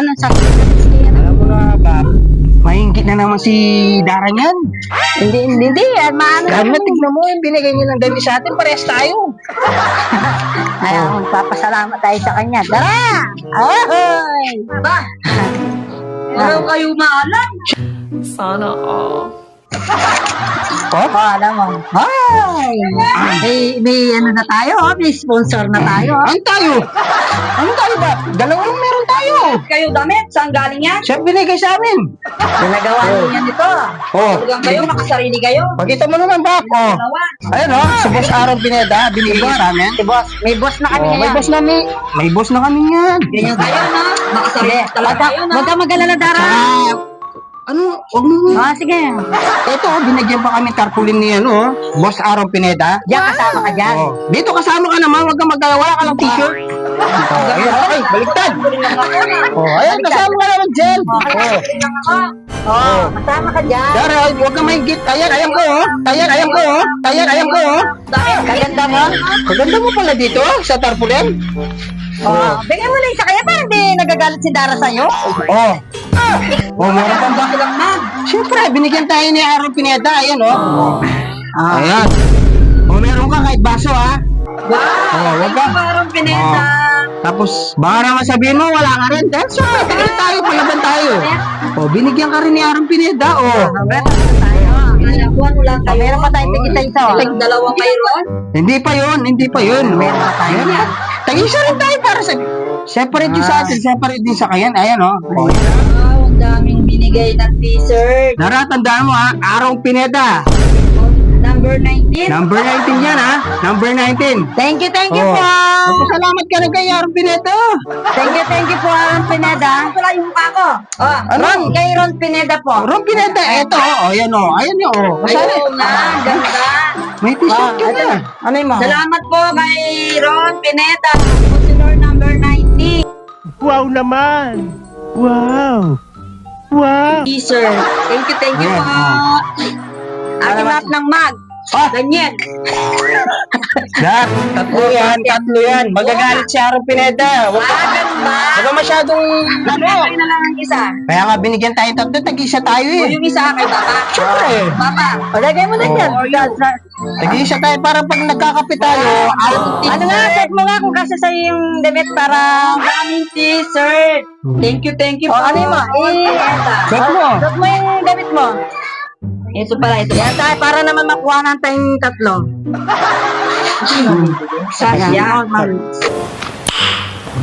Ano sa siya? Alam mo na ba, mahingit na naman si Darang yan. Hindi. Maano Dahil na tignan mo yung binigay niya ng dami sa atin, parehas tayo. Ayaw, magpapasalamat tayo sa kanya. Tara! Ahoy! Ba? Araw kayo maalam. Sana all. Alam mo. Hoy! May ano na tayo, may sponsor na tayo. Ano tayo? Ano tayo ba? Dalawang meron tayo. Kayo damit, saan galing yan? Siya binigay sa amin. Pinagawa niyo yan ito. Talagang kayo, makasarili kayo. Pakita mo naman ba? Dalawa. Ayun si Boss Aaron Pineda, binigay sa amin. Si boss, may boss na kami May ngayon. boss na may boss na kami yan. Ganyan kayo, no? Makasarili talaga kayo, no? Huwag ka mag-alala, Dara. Ano? Huwag mo. Sige. Ito, binigyan pa kami tarpaulin ni Boss Aaron Pineda. Diyan kasama ka dyan. Dito kasama ka naman, wag kang wala ka lang t-shirt. Ayun, ay, baliktad. Ayun, kasama ka naman dyan. Kasama ka dyan. Dara, huwag kang mahigit. Ayan ko. Ayan ko. Kaganda mo? Kaganda mo pala dito, sa tarpaulin. Bigyan mo na isa kaya para hindi nagagalit si Dara sa'yo. Meron pang bakit lang na. Siyempre, binigyan tayo ni Aaron Pineda. Ayan, Ayan. Meron ka kahit baso, ha. Wag ka. Parang pinesa. Tapos, baka naman sabihin mo, wala ka rin. Dahil siyempre, tayo, palaban tayo. Binigyan ka rin ni Aaron Pineda, Buwan mo lang tayo. Meron pa tayong tigita ito. Dalawang mayroon? Hindi pa yun. Meron pa tayo. Tag-isa rin tayo para sa... Separate yung sa atin, separate din sa kayan. Ayan, Ang daming binigay ng t-shirt. Naratandaan mo, ha? Aaron Pineda. Number 19. Number 19 yan, ha? Number 19. Thank you po. Magpasalamat ka na kay Aaron Pineda. Thank you po, Ron Pineda. Ano pala yung mukha ko? Ron, kay Ron Pineda po. Aaron Pineda, eto, ayan, ayan yun, Ayun na, ganda. May t-shirt ka na. Ano yung mga? Salamat po kay Ron Pineda. Councilor number 90. Wow naman! Wow! Wow! Sir, thank you po. Aking lahat ng mag. Ganyan. Tatlo yan. Magagalit si Aaron Pineda. Huwag Ganda. ka masyadong, Ay na lang ang isa. Kaya nga binigyan tayo tatlo, tag-isa tayo O yung isa kay Papa. Siyempre. Papa. O lagay mo na dyan. Tag-isa tayo para pag nagkakapit tayo, Ano nga, check mo nga kung kasi sa'yo yung damit para daming t-shirt. Thank you po. Ano mo? Check mo. Check mo yung damit mo. Ito pala, ito. Yan tayo, para naman makuha natin tayong tatlo. Sasya.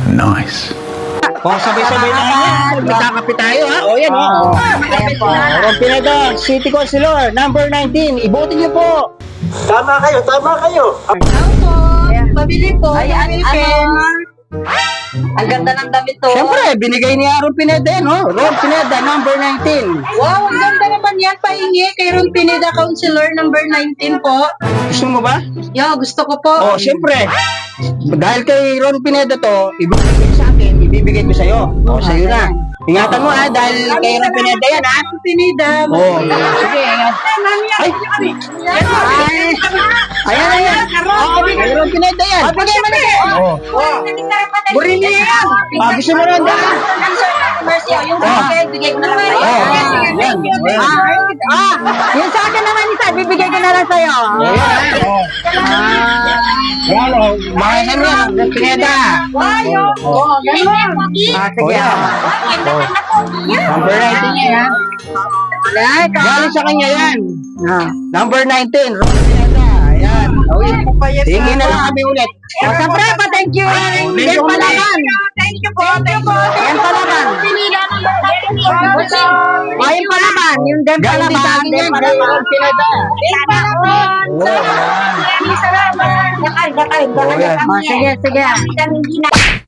Nice. Sabay-sabay na yan. Magkakapit tayo, ha? Yan, Ayan po. Aaron Pineda, City Councilor, number 19. Ibotin niyo po. Tama kayo! Pabili po. Ay, ang ganda ng damit to. Siyempre, binigay ni Aaron Pineda yan, Ron Pineda, number 19. Wow, ang ganda naman yan. Pahingi kay Ron Pineda, Councilor number 19 po. Gusto mo ba? Yo, gusto ko po. Siyempre. Dahil kay Ron Pineda to, ibibigay sa akin, ibibigay ko sa'yo. Sa'yo na. Ingatan mo, ha, dahil kay Ron Pineda yan, ha? Ron Pineda. Sige, ingat. Ay! Ayan. Kay Ron Pineda yan. Bigay mo na yan. Burin niya yan. Gusto mo rin, ha? Yung sa akin, bigay ko na lang sa'yo. Yung sa akin naman isa, bibigay ko na lang sa'yo. Yan, mahal mo yan, Ron Pineda. Sige. Number 19 yan, ha? Galing sa kanya yan. Number 19, Ron Pineda. Ayan. Tingin na lang kami ulit. Sa prepa, thank you. Yan palaban. Thank you po. Yan palaban. Yan palaban. Yung dem Galing din sa palaban. akin yan, kay Ron Pineda. Salamat. Sige.